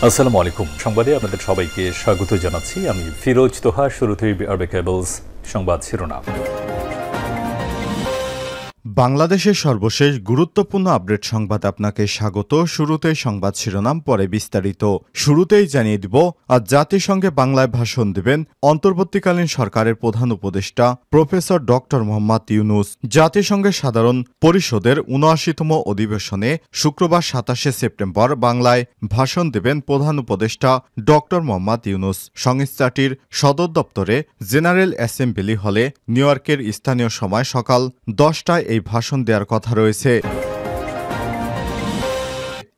আসসালামু আলাইকুম। সংবাদে আপনাদের সবাইকে স্বাগত জানাচ্ছি। আমি ফিরোজ তোহা। শুরুতেই আরবে কেবলস সংবাদ শিরোনাম। বাংলাদেশের সর্বশেষ গুরুত্বপূর্ণ আপডেট সংবাদ আপনাকে স্বাগত। শুরুতেই সংবাদ শিরোনাম, পরে বিস্তারিত। শুরুতেই জানিয়ে দিব, আজ জাতিসংঘে বাংলায় ভাষণ দেবেন অন্তর্বর্তীকালীন সরকারের প্রধান উপদেষ্টা প্রফেসর ডক্টর মোহাম্মদ ইউনূস। জাতিসংঘের সাধারণ পরিষদের ৭৯তম অধিবেশনে শুক্রবার ২৭শে সেপ্টেম্বর বাংলায় ভাষণ দেবেন প্রধান উপদেষ্টা ডক্টর মোহাম্মদ ইউনূস। সংস্থাটির সদর দপ্তরে জেনারেল অ্যাসেম্বলি হলে নিউ ইয়র্কের স্থানীয় সময় সকাল ১০টায় এই ভাষণ দেওয়ার কথা রয়েছে।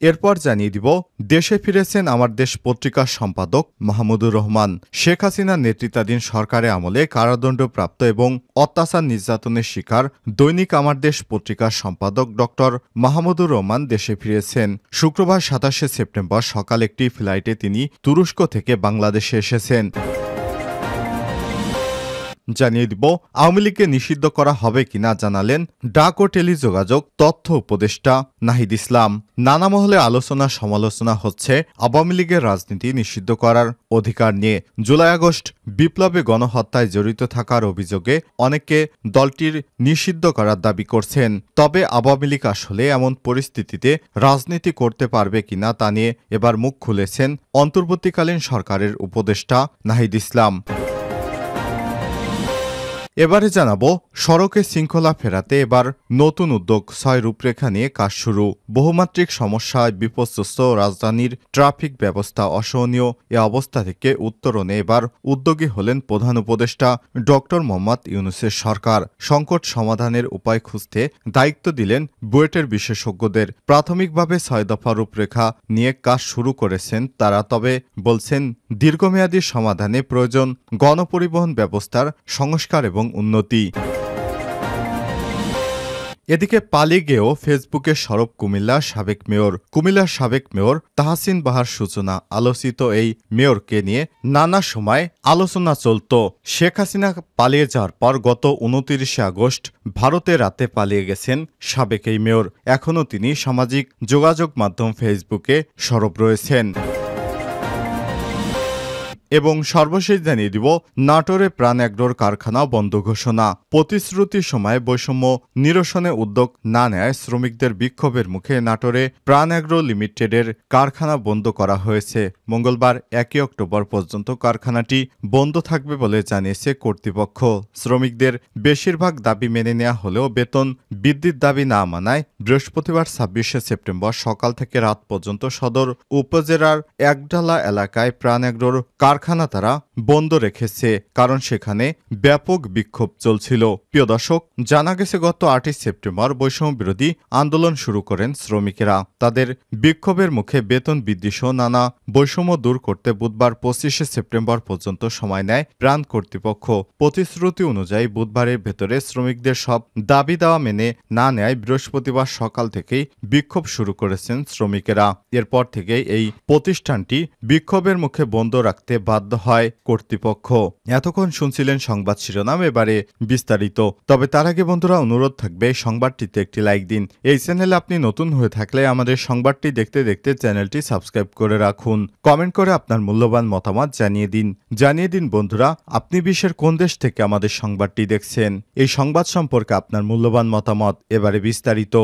এরপর জানিয়ে দিব, দেশে ফিরেছেন আমার দেশ পত্রিকার সম্পাদক মাহমুদুর রহমান। শেখ হাসিনার নেতৃত্বাধীন সরকারের আমলে কারাদণ্ডপ্রাপ্ত এবং অত্যাচার নির্যাতনের শিকার দৈনিক আমার দেশ পত্রিকার সম্পাদক ডক্টর মাহমুদুর রহমান দেশে ফিরেছেন। শুক্রবার ২৭শে সেপ্টেম্বর সকাল একটি ফ্লাইটে তিনি তুরস্ক থেকে বাংলাদেশে এসেছেন। জানিয়ে দিব, আওয়ামী লীগকে নিষিদ্ধ করা হবে কিনা জানালেন ডাক ও টেলিযোগাযোগ তথ্য উপদেষ্টা নাহিদ ইসলাম। নানা মহলে আলোচনা সমালোচনা হচ্ছে আওয়ামী লীগের রাজনীতি নিষিদ্ধ করার অধিকার নিয়ে। জুলাই আগস্ট বিপ্লবে গণহত্যায় জড়িত থাকার অভিযোগে অনেকে দলটির নিষিদ্ধ করার দাবি করছেন। তবে আওয়ামী লীগ আসলে এমন পরিস্থিতিতে রাজনীতি করতে পারবে কিনা তা নিয়ে এবার মুখ খুলেছেন অন্তর্বর্তীকালীন সরকারের উপদেষ্টা নাহিদ ইসলাম। এবারে জানাবো, সড়কে শৃঙ্খলা ফেরাতে এবার নতুন উদ্যোগ, ৬ রূপরেখা নিয়ে কাজ শুরু। বহুমাত্রিক সমস্যায় বিপর্যস্ত রাজধানীর ট্রাফিক ব্যবস্থা অসহনীয়। এ অবস্থা থেকে উত্তরণে এবার উদ্যোগী হলেন প্রধান উপদেষ্টা ডক্টর মোহাম্মদ ইউনূসের সরকার। সংকট সমাধানের উপায় খুঁজতে দায়িত্ব দিলেন বুয়েটের বিশেষজ্ঞদের। প্রাথমিকভাবে ৬ দফা রূপরেখা নিয়ে কাজ শুরু করেছেন তারা, তবে বলছেন দীর্ঘমেয়াদী সমাধানে প্রয়োজন গণপরিবহন ব্যবস্থার সংস্কার এবং উন্নতি। এদিকে পালিয়ে গিয়েও ফেসবুকে সরব কুমিল্লার সাবেক মেয়র। কুমিল্লার সাবেক মেয়র তাহসিন বাহার সূচনা। আলোচিত এই মেয়রকে নিয়ে নানা সময় আলোচনা চলত। শেখ হাসিনা পালিয়ে যাওয়ার পর গত ২৯শে আগস্ট ভারতে রাতে পালিয়ে গেছেন সাবেক এই মেয়র। এখনও তিনি সামাজিক যোগাযোগ মাধ্যম ফেসবুকে সরব রয়েছেন। এবং সর্বশেষ জানিয়ে দিব, নাটোরে প্রাণ অ্যাগ্রোর কারখানা বন্ধ ঘোষণা। প্রতিশ্রুতির সময় বৈষম্য নিরসনে উদ্যোগ না নেয় শ্রমিকদের বিক্ষোভের মুখে নাটোরে প্রাণ অ্যাগ্রো লিমিটেডের কারখানা বন্ধ করা হয়েছে। মঙ্গলবার ১ অক্টোবর পর্যন্ত কারখানাটি বন্ধ থাকবে বলে জানিয়েছে কর্তৃপক্ষ। শ্রমিকদের বেশিরভাগ দাবি মেনে নেওয়া হলেও বেতন বৃদ্ধির দাবি না মানায় বৃহস্পতিবার ২৬শে সেপ্টেম্বর সকাল থেকে রাত পর্যন্ত সদর উপজেলার একডালা এলাকায় প্রাণ অ্যাগ্রোর কারখানা তারা বন্ধ রেখেছে, কারণ সেখানে ব্যাপক বিক্ষোভ চলছিল। প্রিয় দর্শক, জানা গেছে গত ৮ই সেপ্টেম্বর বৈষম্য বিরোধী আন্দোলন শুরু করেন শ্রমিকেরা। তাদের বিক্ষোভের মুখে বেতন বৃদ্ধি সহ নানা বৈষম্য দূর করতে বুধবার ২৫শে সেপ্টেম্বর পর্যন্ত সময় নেয় প্রাণ কর্তৃপক্ষ। প্রতিশ্রুতি অনুযায়ী বুধবারের ভেতরে শ্রমিকদের সব দাবি দেওয়া মেনে না নেয় বৃহস্পতিবার সকাল থেকেই বিক্ষোভ শুরু করেছেন শ্রমিকেরা। এরপর থেকেই এই প্রতিষ্ঠানটি বিক্ষোভের মুখে বন্ধ রাখতে বাধ্য হয় কর্তৃপক্ষ। এতক্ষণ শুনছিলেন সংবাদ শিরোনাম, এবারে বিস্তারিত। তবে তার আগে বন্ধুরা, অনুরোধ থাকবে সংবাদটিতে একটি লাইক দিন। এই চ্যানেলে আপনি নতুন হয়ে থাকলে আমাদের সংবাদটি দেখতে দেখতে চ্যানেলটি সাবস্ক্রাইব করে রাখুন। কমেন্ট করে আপনার মূল্যবান মতামত জানিয়ে দিন বন্ধুরা, আপনি বিশ্বের কোন দেশ থেকে আমাদের সংবাদটি দেখছেন। এই সংবাদ সম্পর্কে আপনার মূল্যবান মতামত। এবারে বিস্তারিত।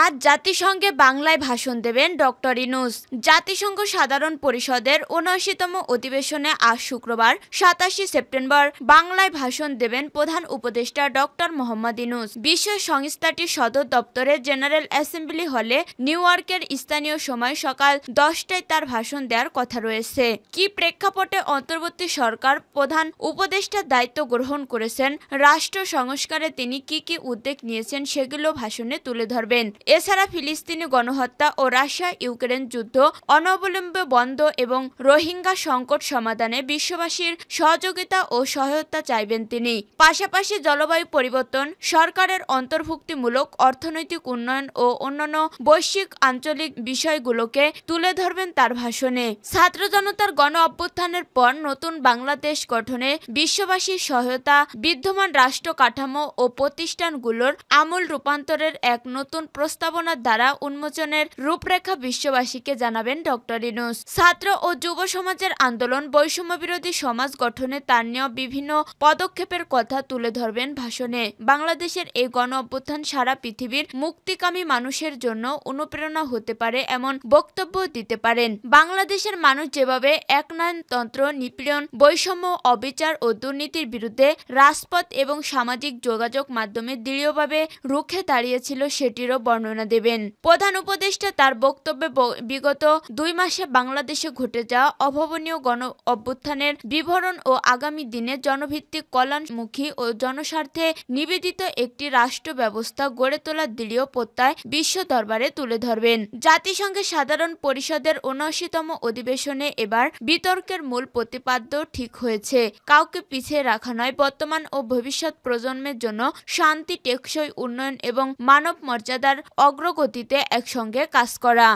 আজ জাতিসংঘে বাংলায় ভাষণ দেবেন ডক্টর ইউনূস। জাতিসংঘ সাধারণ পরিষদের ৭৯তম অধিবেশনে আজ শুক্রবার ২৭শে সেপ্টেম্বর বাংলায় ভাষণ দেবেন প্রধান উপদেষ্টা ডক্টর মোহাম্মদ ইউনূস। বিশ্ব সংস্থাটির সদর দপ্তরে জেনারেল অ্যাসেম্বলি হলে নিউ ইয়র্কের স্থানীয় সময় সকাল ১০টায় তার ভাষণ দেওয়ার কথা রয়েছে। কি প্রেক্ষাপটে অন্তর্বর্তী সরকার প্রধান উপদেষ্টার দায়িত্ব গ্রহণ করেছেন, রাষ্ট্র সংস্কারে তিনি কি উদ্যোগ নিয়েছেন সেগুলো ভাষণে তুলে ধরবেন। এছাড়া ফিলিস্তিনি গণহত্যা ও রাশিয়া ইউক্রেন যুদ্ধ অনবলম্বে বন্ধ এবং রোহিঙ্গা সংকট সমাধানে বিশ্ববাসীর সহযোগিতা ও সহায়তা চাইবেন তিনি। পাশাপাশি জলবায়ু পরিবর্তন, সরকারের অন্তর্ভুক্তিমূলক অর্থনৈতিক উন্নয়ন ও অন্যান্য বৈশ্বিক আঞ্চলিক বিষয়গুলোকে তুলে ধরবেন তার ভাষণে। ছাত্র জনতার গণ অভ্যুত্থানের পর নতুন বাংলাদেশ গঠনে বিশ্ববাসীর সহায়তা, বিদ্যমান রাষ্ট্র কাঠামো ও প্রতিষ্ঠানগুলোর আমূল রূপান্তরের এক নতুন উপস্থাপনার দ্বারা উন্মোচনের রূপরেখা বিশ্ববাসীকে জানাবেন ডক্টর ইউনূস। ছাত্র ও যুব সমাজের আন্দোলন, বৈষম্য বিরোধী সমাজ গঠনে তার নেওয়া বিভিন্ন পদক্ষেপের কথা তুলে ধরবেন ভাষণে। বাংলাদেশের এই গণ অভ্যুত্থান সারা পৃথিবীর মুক্তিকামী মানুষের জন্য অনুপ্রেরণা হতে পারে এমন বক্তব্য দিতে পারেন। বাংলাদেশের মানুষ যেভাবে একনায়নতন্ত্র, নিপীড়ন, বৈষম্য, অবিচার ও দুর্নীতির বিরুদ্ধে রাজপথ এবং সামাজিক যোগাযোগ মাধ্যমে দৃঢ়ভাবে রুখে দাঁড়িয়েছিল সেটিরও বর্ণনা দেবেন প্রধান উপদেষ্টা। তার বক্তব্যে বিগত 2 মাসে বাংলাদেশে ঘটে যাওয়া অভাবনীয় গণ অভ্যুত্থানের বিবরণ ও আগামী দিনে জনভিত্তিক, কল্যাণমুখী ও জনস্বার্থে নিবেদিত একটি রাষ্ট্র ব্যবস্থা গড়ে তোলার দৃঢ় প্রত্যয় বিশ্ব দরবারে তুলে ধরবেন। জাতিসংঘের সাধারণ পরিষদের ৭৯তম অধিবেশনে এবার বিতর্কের মূল প্রতিপাদ্য ঠিক হয়েছে, কাউকে পিছিয়ে রাখা নয়, বর্তমান ও ভবিষ্যৎ প্রজন্মের জন্য শান্তি, টেকসই উন্নয়ন এবং মানব মর্যাদার অগ্রগতিতে একসঙ্গে কাজ করা।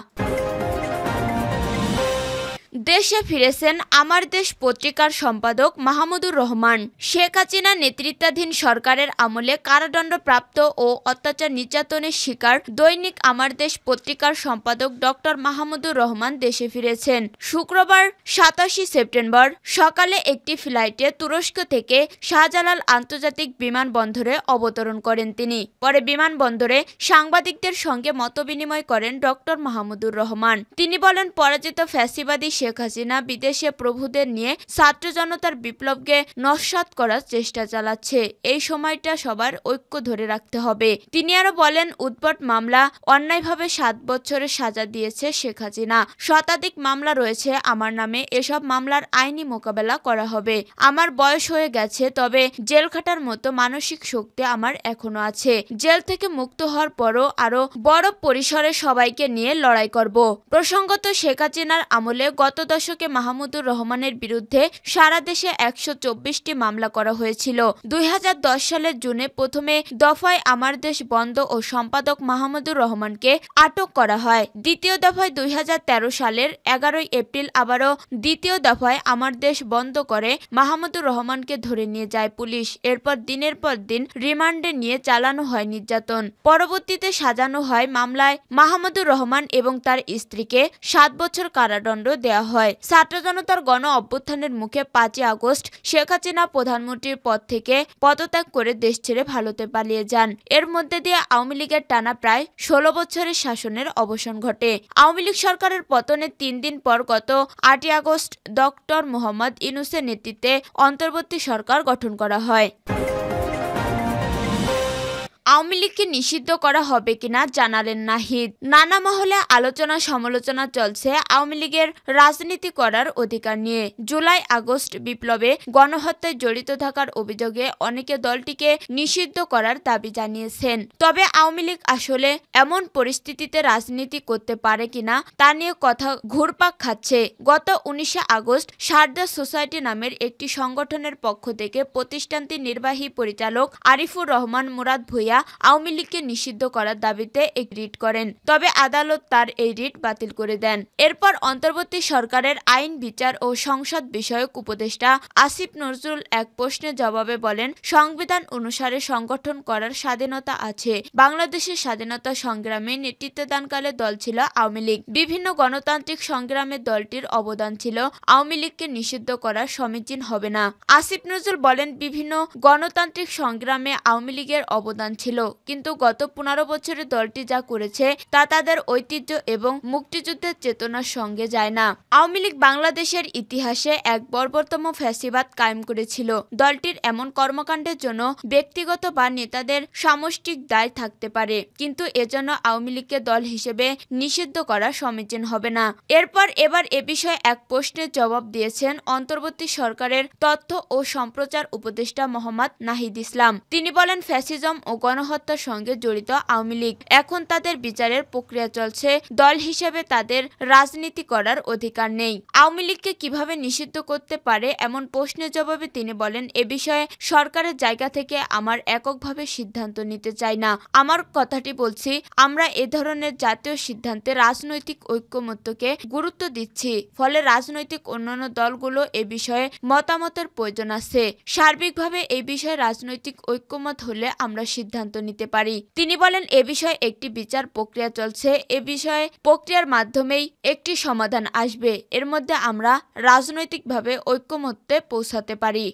দেশে ফিরেছেন আমার দেশ পত্রিকার সম্পাদক মাহমুদুর রহমান। শেখ হাসিনা নেতৃত্বাধীন সরকারের আমলে কারাদণ্ডপ্রাপ্ত ও অত্যাচার নির্যাতনের শিকার দৈনিক আমার দেশ পত্রিকার সম্পাদক ডক্টর মাহমুদুর রহমান দেশে ফিরেছেন। শুক্রবার ২৭ সেপ্টেম্বর সকালে একটি ফ্লাইটে তুরস্ক থেকে শাহজালাল আন্তর্জাতিক বিমানবন্দরে অবতরণ করেন তিনি। পরে বিমানবন্দরে সাংবাদিকদের সঙ্গে মতবিনিময় করেন ডক্টর মাহমুদুর রহমান। তিনি বলেন, পরাজিত ফ্যাসিবাদী শেখ হাসিনা বিদেশে প্রভুদের নিয়ে ছাত্র জনতার বিপ্লবকে নস্যাৎ করার চেষ্টা চালাচ্ছে। এই সময়টা সবার ঐক্য ধরে রাখতে হবে। তিনি আরো বলেন, উদ্ভট মামলা, অন্যায়ভাবে 7 বছরের সাজা দিয়েছে শেখ হাসিনা। শতাধিক মামলা রয়েছে আমার নামে। এসব মামলার আইনি মোকাবেলা করা হবে। আমার বয়স হয়ে গেছে, তবে জেল খাটার মতো মানসিক শক্তি আমার এখনো আছে। জেল থেকে মুক্ত হওয়ার পরও আরো বড় পরিসরে সবাইকে নিয়ে লড়াই করব। প্রসঙ্গত, শেখ হাসিনার আমলে গত দশকে মাহমুদুর রহমানের বিরুদ্ধে সারা দেশে 124টি মামলা করা হয়েছিল। 2010 সালের জুনে প্রথমে দফায় আমার দেশ বন্ধ ও সম্পাদক মাহমুদুর রহমানকে আটক করা হয়। দ্বিতীয় দফায় 2013 সালের 11 এপ্রিল আবারও দ্বিতীয় দফায় আমার দেশ বন্ধ করে মাহমুদুর রহমানকে ধরে নিয়ে যায় পুলিশ। এরপর দিনের পর দিন রিমান্ডে নিয়ে চালানো হয় নির্যাতন। পরবর্তীতে সাজানো হয় মামলায় মাহমুদুর রহমান এবং তার স্ত্রীকে 7 বছর কারাদণ্ড দেওয়া হয়। ছাত্র জনতার গণ অভ্যুত্থানের মুখে 5 আগস্ট শেখ হাসিনা প্রধানমন্ত্রীর পদ থেকে পদত্যাগ করে দেশ ছেড়ে ভারতে পালিয়ে যান। এর মধ্যে দিয়ে আওয়ামী লীগের টানা প্রায় 16 বছরের শাসনের অবসান ঘটে। আওয়ামী লীগ সরকারের পতনের 3 দিন পর গত 8 আগস্ট ডক্টর মোহাম্মদ ইউনূসের নেতৃত্বে অন্তর্বর্তী সরকার গঠন করা হয়। আওয়ামী লীগকে নিষিদ্ধ করা হবে কিনা জানালেন নাহিদ। নানা মহলে আলোচনা সমালোচনা চলছে আওয়ামী লীগের রাজনীতি করার অধিকার নিয়ে। জুলাই আগস্ট বিপ্লবে গণহত্যায় জড়িত থাকার অভিযোগে অনেকে দলটিকে নিষিদ্ধ করার দাবি জানিয়েছেন। তবে আওয়ামী লীগ আসলে এমন পরিস্থিতিতে রাজনীতি করতে পারে কিনা তা নিয়ে কথা ঘুরপাক খাচ্ছে। গত 19 আগস্ট সারদা সোসাইটি নামের একটি সংগঠনের পক্ষ থেকে প্রতিষ্ঠানটির নির্বাহী পরিচালক আরিফুর রহমান মুরাদ ভূঁইয়া আওয়ামী লীগকে নিষিদ্ধ করার দাবিতে এক রিট করেন। তবে আদালত তার এই রিট বাতিল করে দেন। এরপর অন্তর্বর্তী সরকারের আইন, বিচার ও সংসদ বিষয়ক উপদেষ্টা আসিফ নজরুল এক প্রশ্নের জবাবে বলেন, সংবিধান অনুসারে সংগঠন করার স্বাধীনতা আছে। বাংলাদেশের স্বাধীনতা সংগ্রামে নেতৃত্বদানকালে দল ছিল আওয়ামী লীগ। বিভিন্ন গণতান্ত্রিক সংগ্রামে দলটির অবদান ছিল। আওয়ামী লীগকে নিষিদ্ধ করা সমীচীন হবে না। আসিফ নজরুল বলেন, বিভিন্ন গণতান্ত্রিক সংগ্রামে আওয়ামী লীগের অবদান ছিল, কিন্তু গত 15 বছরে দলটি যা করেছে তা তাদের ঐতিহ্য এবং মুক্তিযুদ্ধের চেতনার সঙ্গে যায় না। আওয়ামী লীগ বাংলাদেশের ইতিহাসে এক বর্বরতম ফ্যাসিবাদ কায়েম করেছিল। দলটির এমন কর্মকাণ্ডের জন্য ব্যক্তিগত বা নেতাদের সামষ্টিক দায় থাকতে পারে, কিন্তু এজন্য আওয়ামী লীগকে দল হিসেবে নিষিদ্ধ করা সমীচীন হবে না। এবার এ বিষয়ে এক প্রশ্নের জবাব দিয়েছেন অন্তর্বর্তী সরকারের তথ্য ও সম্প্রচার উপদেষ্টা মোহাম্মদ নাহিদ ইসলাম। তিনি বলেন, ফ্যাসিজম ও গণহত্যার সঙ্গে জড়িত আওয়ামী লীগ, এখন তাদের বিচারের প্রক্রিয়া চলছে। দল হিসেবে তাদের রাজনীতি করার অধিকার নেই। আওয়ামী লীগকে কিভাবে নিষিদ্ধ করতে পারে এমন প্রশ্নের জবাবে তিনি বলেন, এ বিষয়ে সরকারের জায়গা থেকে আমার এককভাবে সিদ্ধান্ত নিতে চাই না। আমার কথাটি বলছি, আমরা এ ধরনের জাতীয় সিদ্ধান্তে রাজনৈতিক ঐক্যমত্যকে গুরুত্ব দিচ্ছি। ফলে রাজনৈতিক অন্যান্য দলগুলো এ বিষয়ে মতামতের প্রয়োজন আছে। সার্বিকভাবে এই বিষয়ে রাজনৈতিক ঐক্যমত হলে আমরা সিদ্ধান্ত নিতে পারি। তিনি বলেন, এ বিষয়ে একটি বিচার প্রক্রিয়া চলছে। এ বিষয়ে প্রক্রিয়ার মাধ্যমেই একটি সমাধান আসবে। এর মধ্যে আমরা রাজনৈতিকভাবে ঐকমত্যে পৌঁছাতে পারি।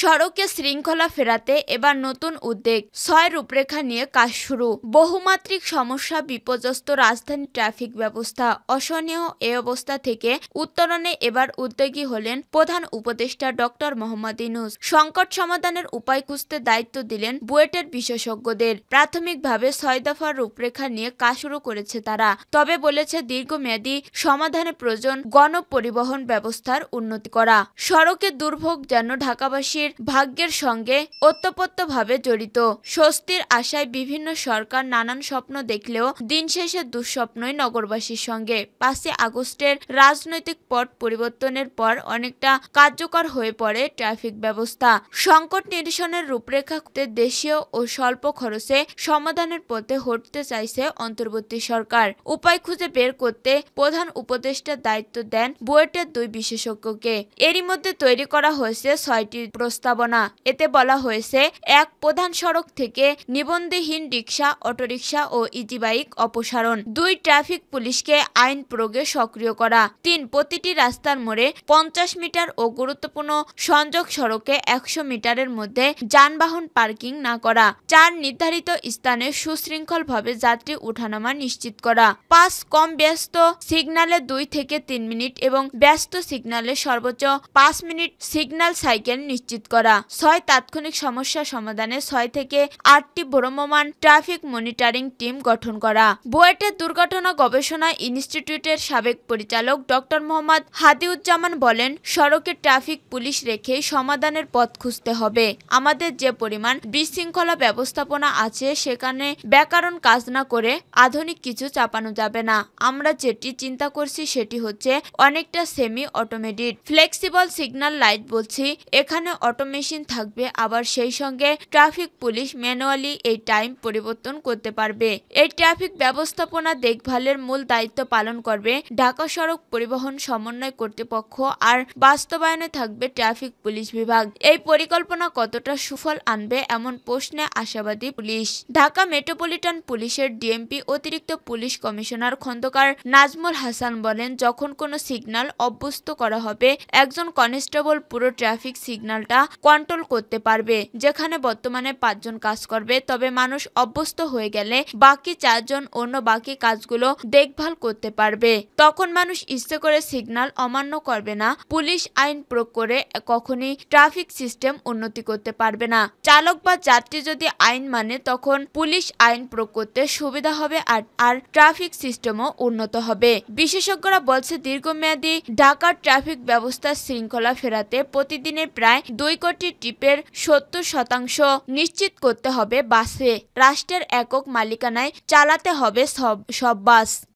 সড়কে শৃঙ্খলা ফেরাতে এবার নতুন উদ্যোগ, ৬ রূপরেখা নিয়ে কাজ শুরু। বহুমাত্রিক সমস্যা বিপর্যস্ত রাজধানী ট্রাফিক ব্যবস্থা অসহনীয় এ অবস্থা থেকে উত্তরণে এবার উদ্যোগী হলেন প্রধান উপদেষ্টা ডক্টর মোহাম্মদ ইউনূস। সংকট সমাধানের উপায় খুঁজতে দায়িত্ব দিলেন বুয়েটের বিশেষজ্ঞদের। প্রাথমিকভাবে ৬ দফার রূপরেখা নিয়ে কাজ শুরু করেছে তারা, তবে বলেছে দীর্ঘমেয়াদী সমাধানে প্রয়োজন গণপরিবহন ব্যবস্থার উন্নতি করা। সড়কের দুর্ভোগ যেন ঢাকাবাসী ভাগ্যের সঙ্গে ওতপ্রোতভাবে জড়িত। স্বস্তির আশায় বিভিন্ন সরকার নানান স্বপ্ন দেখলেও দিন শেষে দুঃস্বপ্নই নগরবাসীর সঙ্গে। ৫ই আগস্টের রাজনৈতিক পট পরিবর্তনের পর অনেকটা কার্যকর হয়ে পড়ে ট্রাফিক ব্যবস্থা। সংকট নিরসনের রূপরেখা দেশীয় ও স্বল্প খরচে সমাধানের পথে হাঁটতে চাইছে অন্তর্বর্তী সরকার। উপায় খুঁজে বের করতে প্রধান উপদেষ্টার দায়িত্ব দেন বুয়েটের ২ বিশেষজ্ঞকে। এরই মধ্যে তৈরি করা হয়েছে ৬টি প্রস্তাবনা। এতে বলা হয়েছে, ১. প্রধান সড়ক থেকে নিবন্ধহীন রিকশা, অটোরিকশা ও ইজি বাইক অপসারণ। ২. ট্রাফিক পুলিশকে আইন প্রয়োগে সক্রিয় করা। ৩. প্রতিটি রাস্তার মোড়ে ৫০ মিটার ও গুরুত্বপূর্ণ সংযোগ সড়কে ১০০ মিটারের মধ্যে যানবাহন পার্কিং না করা। ৪. নির্ধারিত স্থানে সুশৃঙ্খলভাবে যাত্রী উঠানামা নিশ্চিত করা। ৫. কম ব্যস্ত সিগন্যালে ২ থেকে ৩ মিনিট এবং ব্যস্ত সিগন্যালে সর্বোচ্চ ৫ মিনিট সিগন্যাল সাইকেল নিশ্চিত করা। ৬. তাৎক্ষণিক সমস্যা সমাধানে ৬ থেকে ৮টি ভ্রাম্যমাণ ট্রাফিক মনিটরিং টিম গঠন করা। বুয়েটের দুর্ঘটনা গবেষণা ইনস্টিটিউটের সাবেক পরিচালক ডক্টর মোহাম্মদ হাদিউজ্জামান বলেন, সড়কে ট্রাফিক পুলিশ রেখেই সমাধানের পথ খুঁজতে হবে। আমাদের যে পরিমাণ বিশৃঙ্খলা ব্যবস্থাপনা আছে সেখানে ব্যাকরণ কাজ না করে আধুনিক কিছু চাপানো যাবে না। আমরা যেটি চিন্তা করছি সেটি হচ্ছে অনেকটা semi automated flexible signal light বলছি। এখানে অটোমেশন থাকবে, আবার সেই সঙ্গে ট্রাফিক পুলিশ ম্যানুয়ালি এই টাইম পরিবর্তন করতে পারবে। এই ট্রাফিক ব্যবস্থাপনা দেখভালের মূল দায়িত্ব পালন করবে ঢাকা সড়ক পরিবহন সমন্বয় কর্তৃপক্ষ, আর বাস্তবায়নে থাকবে ট্রাফিক পুলিশ বিভাগ। এই পরিকল্পনা কতটা সুফল আনবে এমন প্রশ্নে আশাবাদী পুলিশ। ঢাকা মেট্রোপলিটন পুলিশের ডিএমপি অতিরিক্ত পুলিশ কমিশনার খন্দকার নাজমুল হাসান বলেন, যখন কোনো সিগন্যাল অভ্যস্ত করা হবে, একজন কনস্টেবল পুরো ট্রাফিক সিগন্যালটা কন্ট্রোল করতে পারবে। যেখানে বর্তমানে ৫ জন কাজ করবে, তবে মানুষ অভ্যস্ত হয়ে গেলে বাকি ৪ জন অন্য বাকি কাজগুলো দেখভাল করতে পারবে। তখন মানুষ ইচ্ছে করে সিগন্যাল অমান্য করবে না। পুলিশ আইন প্রয়োগ করে কখনই ট্রাফিক সিস্টেম উন্নতি করতে পারবে না। চালক বা যাত্রী যদি আইন মানে তখন পুলিশ আইন প্রয়োগ করতে সুবিধা হবে আর ট্রাফিক সিস্টেমও উন্নত হবে। বিশেষজ্ঞরা বলছে, দীর্ঘমেয়াদী ঢাকার ট্রাফিক ব্যবস্থার শৃঙ্খলা ফেরাতে প্রতিদিনের প্রায় ২ কোটি ট্রিপের ৭০% নিশ্চিত করতে হবে বাসে। রাষ্ট্রের একক মালিকানায় চালাতে হবে সব বাস।